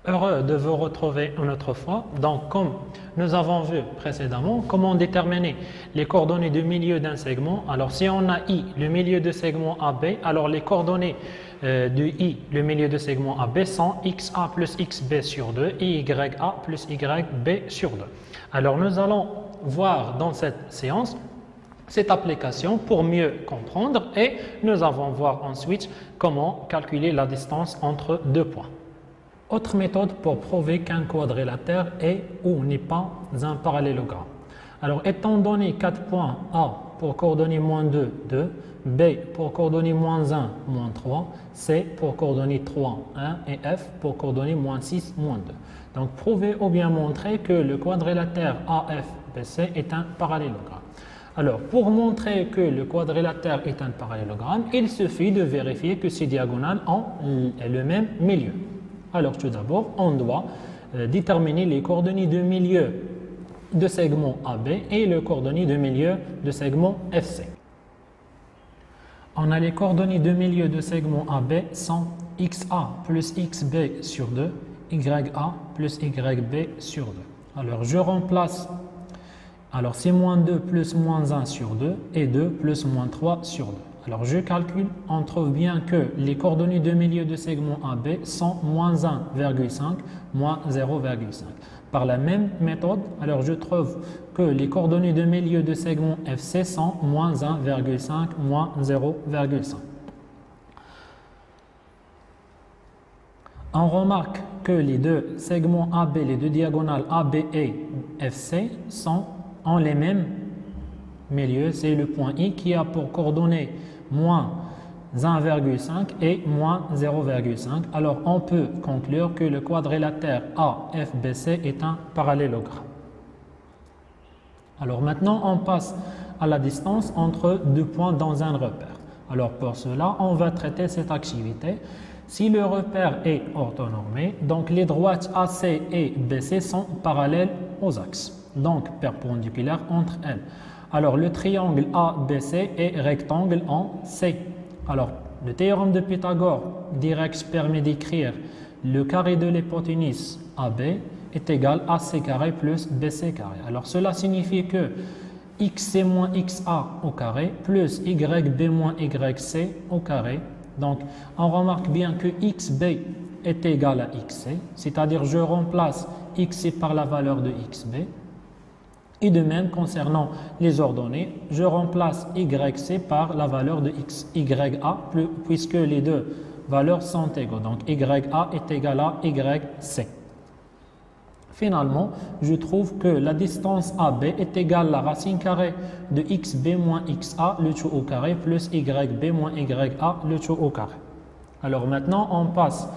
Heureux de vous retrouver une autre fois. Donc, comme nous avons vu précédemment, comment déterminer les coordonnées du milieu d'un segment. Alors, si on a I, le milieu de segment AB, alors les coordonnées du I, le milieu de segment AB, sont XA plus XB sur 2 et YA plus YB sur 2. Alors, nous allons voir dans cette séance cette application pour mieux comprendre et nous allons voir ensuite comment calculer la distance entre deux points. Autre méthode pour prouver qu'un quadrilatère est ou n'est pas un parallélogramme. Alors, étant donné 4 points A pour coordonnées moins 2, 2, B pour coordonnées moins 1, moins 3, C pour coordonnées 3, 1 et F pour coordonnées moins 6, moins 2. Donc, prouver ou bien montrer que le quadrilatère AFBC est un parallélogramme. Alors, pour montrer que le quadrilatère est un parallélogramme, il suffit de vérifier que ces diagonales ont le même milieu. Alors, tout d'abord, on doit déterminer les coordonnées de milieu de segment AB et les coordonnées de milieu de segment FC. On a les coordonnées de milieu de segment AB sont XA plus XB sur 2, YA plus YB sur 2. Alors, je remplace. Alors, c'est moins 2 plus moins 1 sur 2 et 2 plus moins 3 sur 2. Alors, je calcule, on trouve bien que les coordonnées de milieu de segment AB sont moins 1,5, moins 0,5. Par la même méthode, alors je trouve que les coordonnées de milieu de segment FC sont moins 1,5, moins 0,5. On remarque que les deux segments AB, les deux diagonales AB et FC ont les mêmes milieux. C'est le point I qui a pour coordonnées moins 1,5 et moins 0,5. Alors, on peut conclure que le quadrilatère AFBC est un parallélogramme. Alors, maintenant, on passe à la distance entre deux points dans un repère. Alors, pour cela, on va traiter cette activité. Si le repère est orthonormé, donc les droites AC et BC sont parallèles aux axes, donc perpendiculaires entre elles. Alors, le triangle ABC est rectangle en C. Alors, le théorème de Pythagore direct permet d'écrire le carré de l'hypoténuse AB est égal à AC carré plus BC carré. Alors, cela signifie que XC moins XA au carré plus YB moins YC au carré. Donc, on remarque bien que XB est égal à XC, c'est-à-dire je remplace XC par la valeur de XB. Et de même, concernant les ordonnées, je remplace YC par la valeur de YA, puisque les deux valeurs sont égaux. Donc, YA est égal à YC. Finalement, je trouve que la distance AB est égale à la racine carrée de XB moins XA, le tout au carré, plus YB moins YA, le tout au carré. Alors maintenant, on passe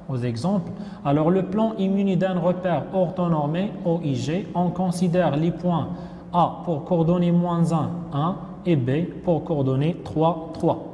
aux exemples. Alors, le plan est muni d'un repère orthonormé OIG. On considère les points A pour coordonnées moins 1, 1 et B pour coordonnées 3, 3.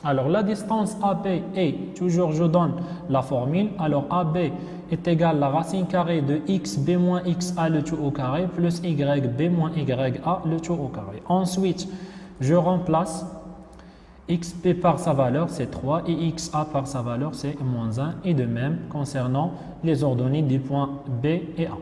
Alors, la distance AB est, toujours je donne la formule, alors AB est égal à la racine carrée de XB moins XA le tout au carré plus YB moins YA le tout au carré. Ensuite, je remplace XB par sa valeur, c'est 3, et XA par sa valeur, c'est moins 1. Et de même, concernant les ordonnées des points B et A.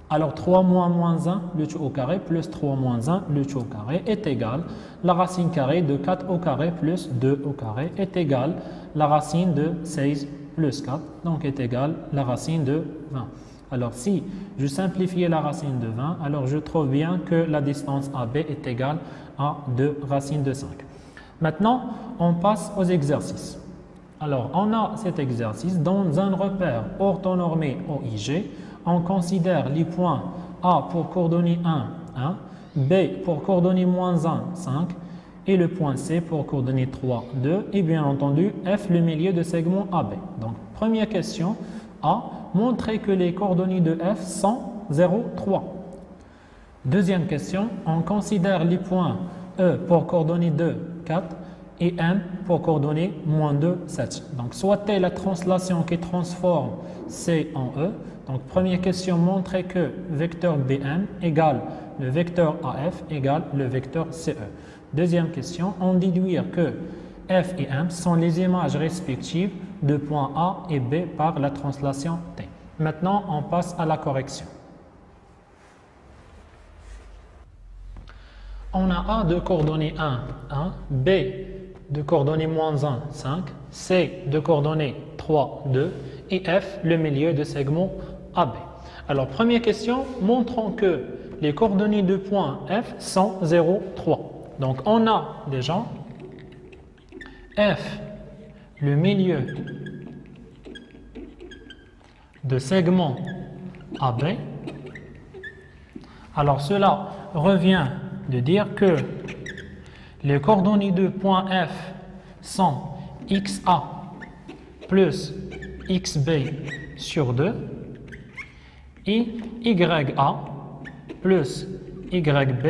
Alors, 3 moins moins 1, le tout au carré, plus 3 moins 1, le tout au carré, est égal. La racine carrée de 4 au carré plus 2 au carré est égal. La racine de 16 plus 4, donc est égal la racine de 20. Alors, si je simplifie la racine de 20, alors je trouve bien que la distance AB est égale à 2 racines de 5. Maintenant, on passe aux exercices. Alors, on a cet exercice dans un repère orthonormé OIG. On considère les points A pour coordonnées 1, 1, B pour coordonnées moins 1, 5 et le point C pour coordonnées 3, 2 et bien entendu F le milieu de segment AB. Donc, première question A, montrer que les coordonnées de F sont 0, 3. Deuxième question, on considère les points E pour coordonnées 2, 4 et M pour coordonnées moins 2, 7. Donc, soit la translation qui transforme C en E. Donc, première question, montrer que vecteur BM égale le vecteur AF égale le vecteur CE. Deuxième question, on déduire que f et m sont les images respectives de points A et B par la translation T. Maintenant, on passe à la correction. On a A de coordonnées 1, 1, B de coordonnées moins 1, 5, C de coordonnées 3, 2 et F le milieu de segment AB. Alors, première question, montrons que les coordonnées de point F sont 0, 3. Donc, on a déjà F, le milieu de segment AB. Alors, cela revient de dire que les coordonnées de point F sont XA plus XB sur 2 et YA plus YB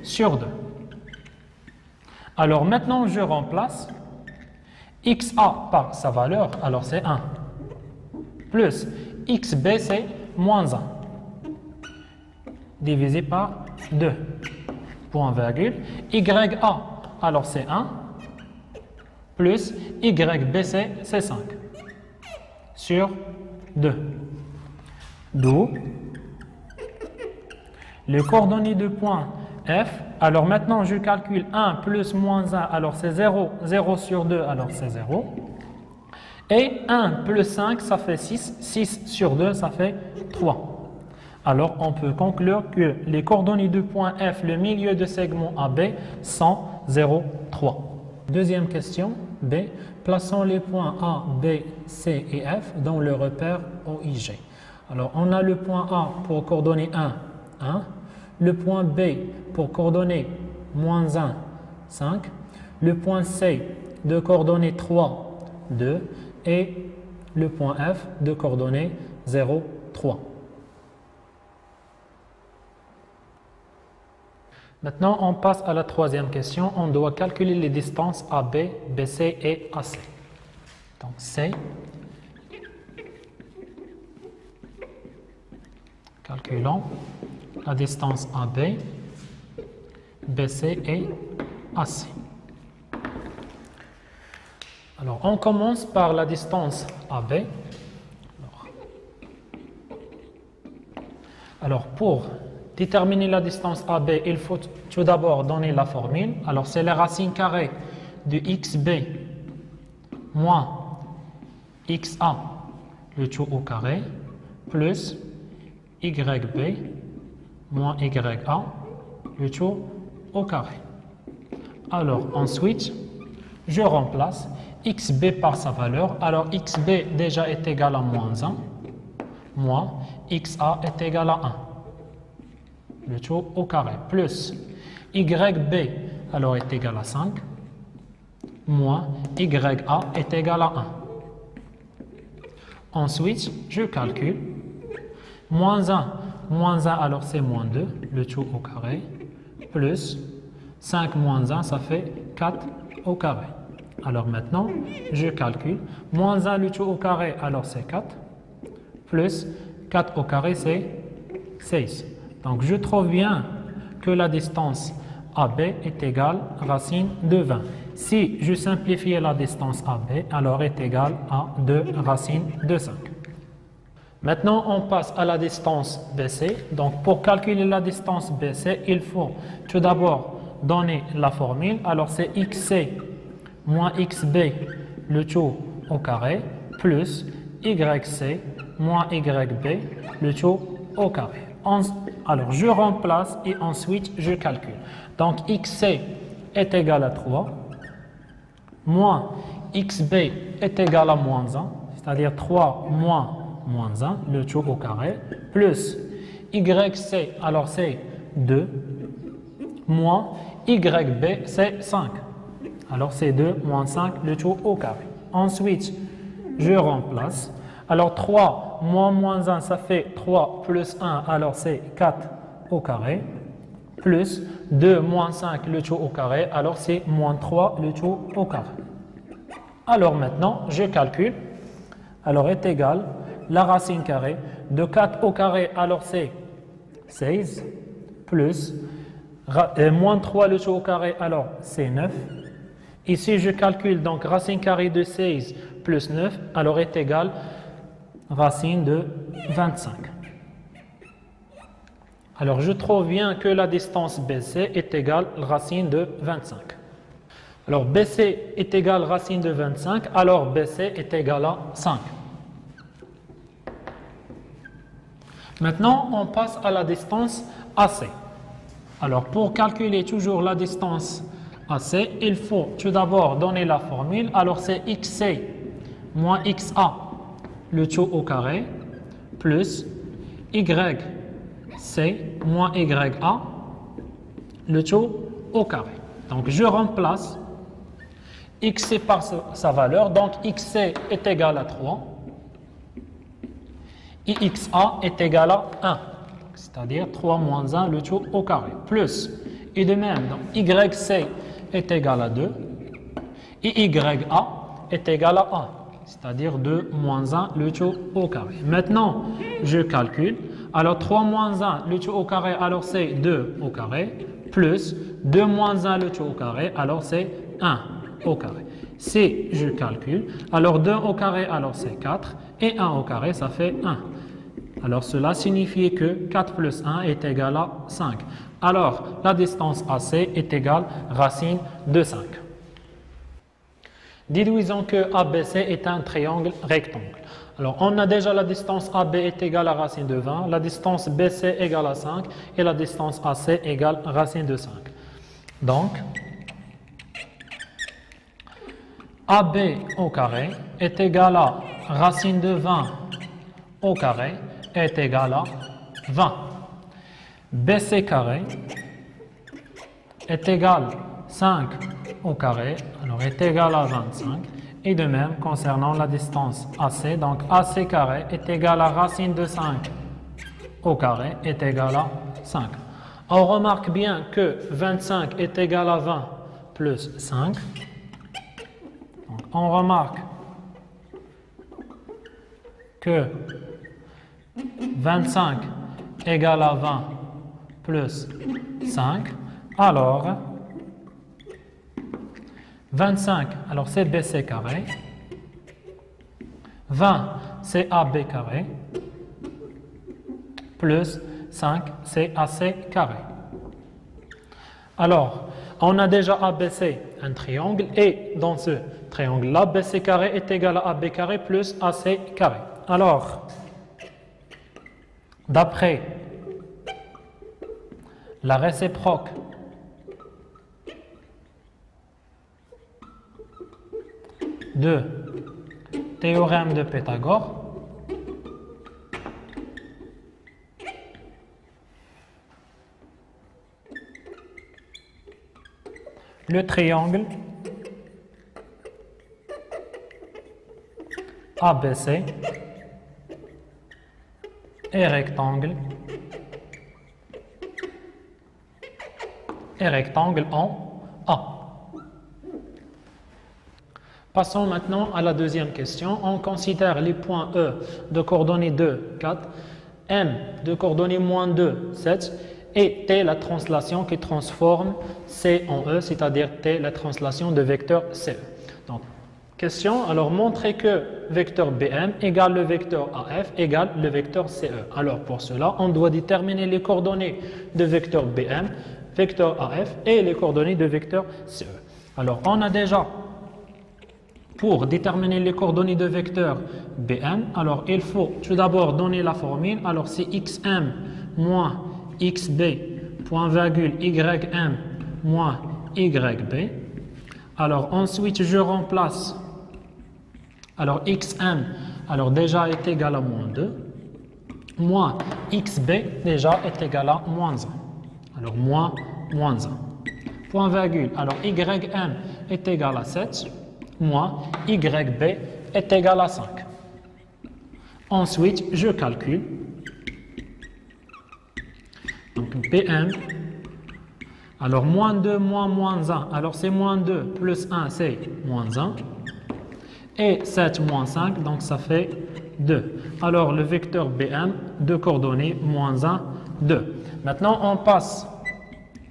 sur 2. Alors maintenant, je remplace XA par sa valeur, alors c'est 1, plus XB c'est moins 1, divisé par 2, point virgule, YA, alors c'est 1, plus YB c'est 5, sur 2. D'où les coordonnées de point F. Alors maintenant, je calcule 1 plus moins 1, alors c'est 0. 0 sur 2, alors c'est 0. Et 1 plus 5, ça fait 6. 6 sur 2, ça fait 3. Alors, on peut conclure que les coordonnées de point F, le milieu de segment AB, sont 0, 3. Deuxième question, B. Plaçons les points A, B, C et F dans le repère OIG. Alors, on a le point A pour coordonnée 1, 1. Le point B pour coordonnée moins 1, 5. Le point C de coordonnée 3, 2. Et le point F de coordonnée 0, 3. Maintenant, on passe à la troisième question. On doit calculer les distances AB, BC et AC. Donc, C. Calculons la distance AB, BC et AC. Alors, on commence par la distance AB. Alors, pour déterminer la distance AB, il faut tout d'abord donner la formule. Alors, c'est la racine carrée de XB moins XA, le tout au carré, plus YB moins YA, le tout au carré. Alors, ensuite, je remplace XB par sa valeur. Alors, XB déjà est égal à moins 1, moins XA est égal à 1. Le tout au carré, plus YB alors est égal à 5, moins YA est égal à 1. Ensuite, je calcule moins 1 alors c'est moins 2, le tout au carré, plus 5 moins 1, ça fait 4 au carré. Alors maintenant, je calcule moins 1 le tout au carré, alors c'est 4, plus 4 au carré, c'est 16. Donc, je trouve bien que la distance AB est égale à racine de 20. Si je simplifie la distance AB, alors est égale à 2 racines de 5. Maintenant, on passe à la distance BC. Donc, pour calculer la distance BC, il faut tout d'abord donner la formule. Alors, c'est XC moins XB, le tout au carré, plus YC moins YB, le tout au carré. Alors, je remplace et ensuite, je calcule. Donc, XC est égal à 3, moins XB est égal à moins 1, c'est-à-dire 3 moins 1, le tout au carré, plus YC, alors c'est 2, moins YB, c'est 5. Alors, c'est 2 moins 5, le tout au carré. Ensuite, je remplace. Alors, 3 moins 1, ça fait 3 plus 1, alors c'est 4 au carré, plus 2 moins 5, le tout au carré, alors c'est moins 3, le tout au carré. Alors maintenant, je calcule, alors est égal, la racine carrée de 4 au carré, alors c'est 16, plus moins 3, le tout au carré, alors c'est 9, Ici, je calcule donc racine carrée de 16 plus 9, alors est égal racine de 25. Alors, je trouve bien que la distance BC est égale racine de 25. Alors, BC est égal racine de 25, alors BC est égal à 5. Maintenant, on passe à la distance AC. Alors, pour calculer toujours la distance AC, il faut tout d'abord donner la formule. Alors, c'est XC moins XA, le tout au carré, plus YC moins YA, le tout au carré. Donc, je remplace XC par sa valeur. Donc, XC est égal à 3. Et XA est égal à 1. C'est-à-dire 3 moins 1, le tout au carré. Plus, et de même, donc, YC est égal à 2. Et YA est égal à 1. C'est-à-dire 2 moins 1, le tout au carré. Maintenant, je calcule. Alors, 3 moins 1, le tout au carré, alors c'est 2 au carré. Plus 2 moins 1, le tout au carré, alors c'est 1 au carré. Si je calcule, alors 2 au carré, alors c'est 4. Et 1 au carré, ça fait 1. Alors, cela signifie que 4 plus 1 est égal à 5. Alors, la distance AC est égale racine de 5. Déduisons que ABC est un triangle rectangle. Alors, on a déjà la distance AB est égale à racine de 20, la distance BC égale à 5 et la distance AC égale racine de 5. Donc, AB au carré est égal à racine de 20 au carré est égal à 20. BC carré est égal à 5 au carré, alors est égal à 25. Et de même, concernant la distance AC, donc AC carré est égal à racine de 5 au carré est égal à 5. On remarque bien que 25 est égal à 20 plus 5. Donc, on remarque que 25 égale à 20 plus 5. Alors, 25, alors c'est BC carré. 20, c'est AB carré. Plus 5, c'est AC carré. Alors, on a déjà ABC, un triangle, et dans ce triangle-là, BC carré est égal à AB carré plus AC carré. Alors, d'après la réciproque de théorème de Pythagore, le triangle ABC est rectangle en A. Passons maintenant à la deuxième question. On considère les points E de coordonnées 2, 4, M de coordonnées moins 2, 7 et T la translation qui transforme C en E, c'est-à-dire T la translation de vecteur CE. Donc, question, alors montrer que vecteur BM égale le vecteur AF égale le vecteur CE. Alors pour cela, on doit déterminer les coordonnées de vecteur BM, vecteur AF et les coordonnées de vecteur CE. Alors on a déjà, pour déterminer les coordonnées de vecteur BM, alors il faut tout d'abord donner la formule. Alors c'est XM moins XB, point virgule YM moins YB. Alors ensuite je remplace, alors XM, alors déjà est égal à moins 2, moins XB déjà est égal à moins 1. Alors moins 1. Point virgule, alors YM est égal à 7, moins YB est égal à 5. Ensuite, je calcule. Donc BM, alors moins 2 moins 1, alors c'est moins 2 plus 1, c'est moins 1. Et 7 moins 5, donc ça fait 2. Alors le vecteur BM de coordonnées moins 1, 2. Maintenant, on passe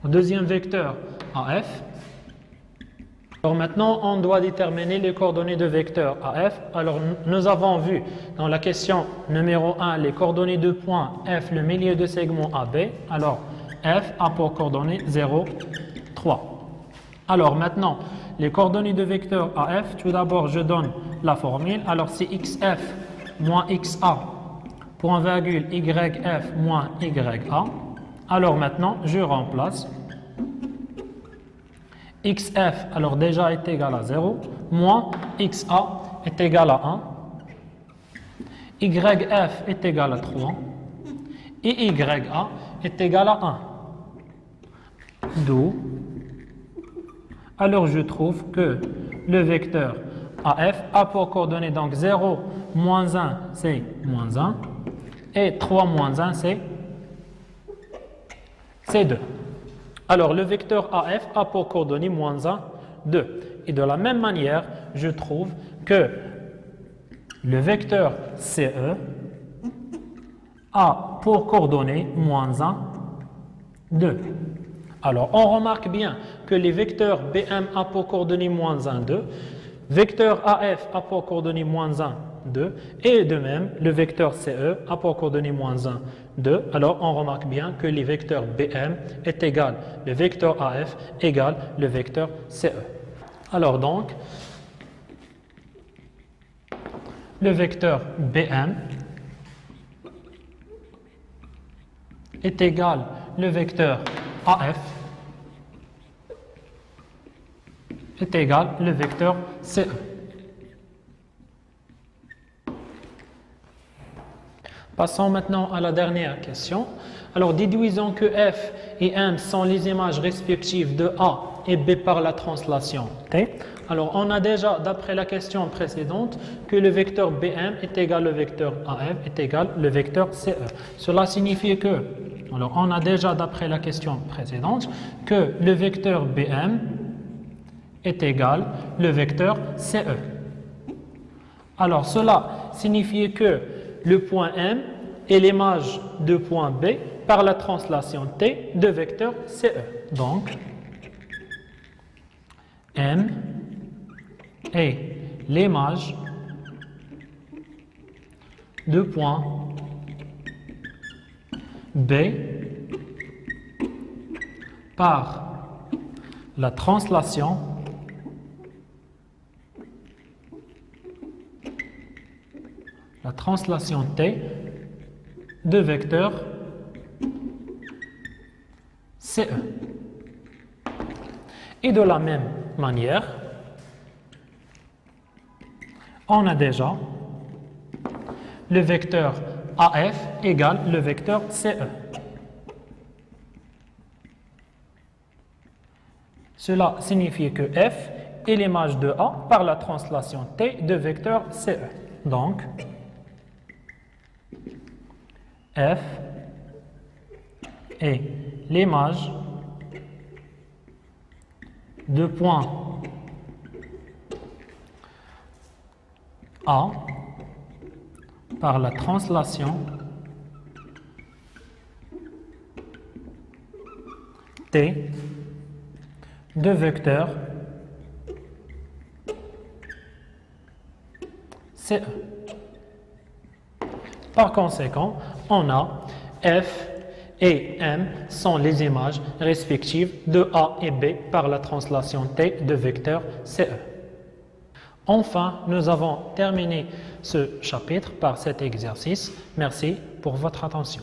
au deuxième vecteur AF. Alors maintenant, on doit déterminer les coordonnées de vecteur AF. Alors nous avons vu dans la question numéro 1 les coordonnées de point F, le milieu de segment AB. Alors F a pour coordonnées 0, 3. Alors maintenant, les coordonnées de vecteur AF, tout d'abord je donne la formule. Alors c'est XF moins XA, point virgule YF moins YA. Alors maintenant, je remplace. XF, alors déjà est égal à 0, moins XA est égal à 1, YF est égal à 3, et YA est égal à 1. D'où, alors je trouve que le vecteur AF a pour coordonnées donc 0, moins 1, c'est moins 1, et 3 moins 1, c'est 2. Alors, le vecteur AF a pour coordonnées moins 1, 2. Et de la même manière, je trouve que le vecteur CE a pour coordonnées moins 1, 2. Alors, on remarque bien que les vecteurs BM a pour coordonnées moins 1, 2. Vecteur AF a pour coordonnées moins 1, 2. Et de même, le vecteur CE a pour coordonnées moins 1, 2. Alors, on remarque bien que les vecteurs BM est égal, le vecteur AF égale le vecteur CE. Alors donc, le vecteur BM est égal le vecteur AF est égal le vecteur CE. Passons maintenant à la dernière question. Alors, déduisons que F et M sont les images respectives de A et B par la translation T. Alors, on a déjà, d'après la question précédente, que le vecteur BM est égal au vecteur AF est égal au vecteur CE. Cela signifie que, alors on a déjà, d'après la question précédente, que le vecteur BM est égal au vecteur CE. Alors, cela signifie que le point M est l'image de point B par la translation T de vecteur CE. Donc, M est l'image de point B par la translation T de vecteur CE. Et de la même manière, on a déjà le vecteur AF égale le vecteur CE. Cela signifie que F est l'image de A par la translation T de vecteur CE. Donc, F est l'image de point A par la translation T de vecteur CE. Par conséquent, on a F et M sont les images respectives de A et B par la translation T de vecteur CE. Enfin, nous avons terminé ce chapitre par cet exercice. Merci pour votre attention.